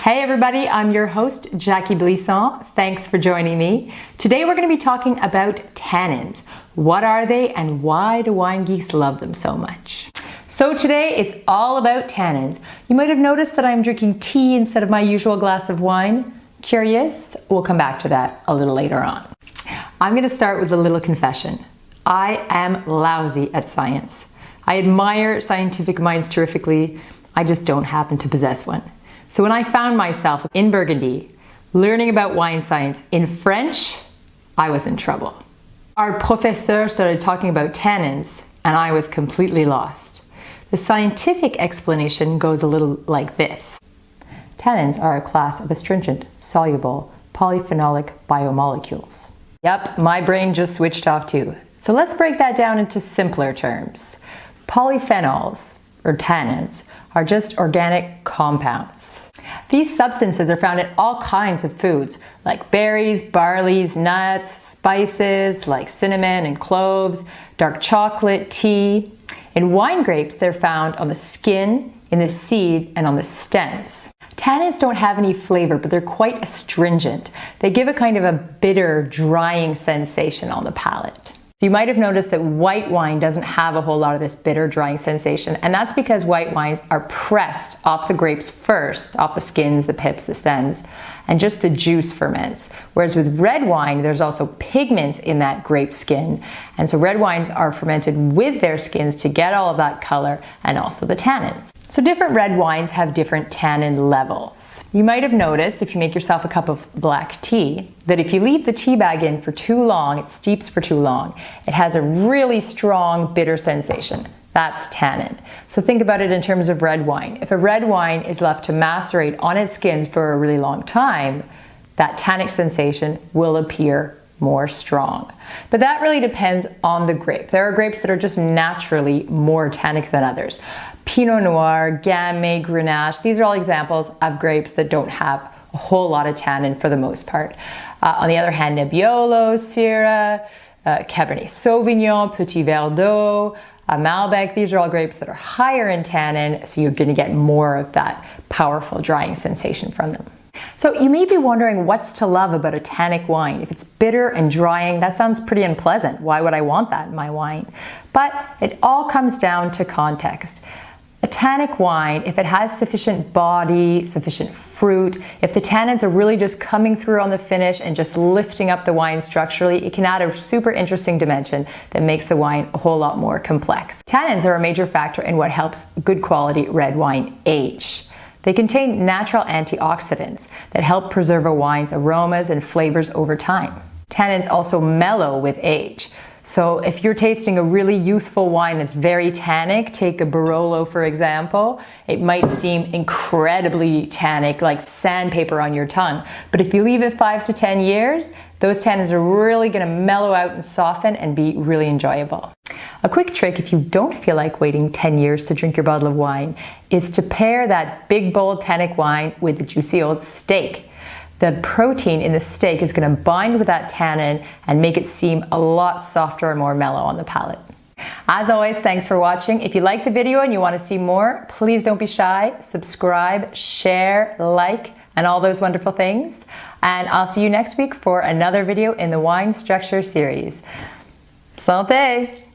Hey everybody, I'm your host, Jacky Blisson. Thanks for joining me. Today we're going to be talking about tannins. What are they and why do wine geeks love them so much? So today it's all about tannins. You might have noticed that I'm drinking tea instead of my usual glass of wine. Curious? We'll come back to that a little later on. I'm going to start with a little confession. I am lousy at science. I admire scientific minds terrifically. I just don't happen to possess one. So when I found myself in Burgundy, learning about wine science in French, I was in trouble. Our professeur started talking about tannins, and I was completely lost. The scientific explanation goes a little like this. Tannins are a class of astringent, soluble, polyphenolic biomolecules. Yep, my brain just switched off too. So let's break that down into simpler terms. Polyphenols, or tannins, are just organic compounds. These substances are found in all kinds of foods, like berries, barleys, nuts, spices, like cinnamon and cloves, dark chocolate, tea. In wine grapes, they're found on the skin, in the seed, and on the stems. Tannins don't have any flavor, but they're quite astringent. They give a kind of a bitter, drying sensation on the palate. You might have noticed that white wine doesn't have a whole lot of this bitter, drying sensation, and that's because white wines are pressed off the grapes first, off the skins, the pips, the stems, and just the juice ferments. Whereas with red wine, there's also pigments in that grape skin, and so red wines are fermented with their skins to get all of that color and also the tannins. So different red wines have different tannin levels. You might have noticed, if you make yourself a cup of black tea, that if you leave the tea bag in for too long, it steeps for too long, it has a really strong bitter sensation. That's tannin. So think about it in terms of red wine. If a red wine is left to macerate on its skins for a really long time, that tannic sensation will appear more strong. But that really depends on the grape. There are grapes that are just naturally more tannic than others. Pinot Noir, Gamay, Grenache, these are all examples of grapes that don't have a whole lot of tannin for the most part. On the other hand, Nebbiolo, Syrah, Cabernet Sauvignon, Petit Verdot, Malbec, these are all grapes that are higher in tannin, so you're going to get more of that powerful drying sensation from them. So you may be wondering what's to love about a tannic wine. If it's bitter and drying, that sounds pretty unpleasant. Why would I want that in my wine? But it all comes down to context. A tannic wine, if it has sufficient body, sufficient fruit, if the tannins are really just coming through on the finish and just lifting up the wine structurally, it can add a super interesting dimension that makes the wine a whole lot more complex. Tannins are a major factor in what helps good quality red wine age. They contain natural antioxidants that help preserve a wine's aromas and flavors over time. Tannins also mellow with age. So if you're tasting a really youthful wine that's very tannic, take a Barolo for example, it might seem incredibly tannic, like sandpaper on your tongue. But if you leave it 5 to 10 years, those tannins are really going to mellow out and soften and be really enjoyable. A quick trick if you don't feel like waiting 10 years to drink your bottle of wine is to pair that big bold tannic wine with the juicy old steak. The protein in the steak is going to bind with that tannin and make it seem a lot softer and more mellow on the palate. As always, thanks for watching. If you like the video and you want to see more, please don't be shy. Subscribe, share, like, and all those wonderful things. And I'll see you next week for another video in the Wine Structure series. Santé!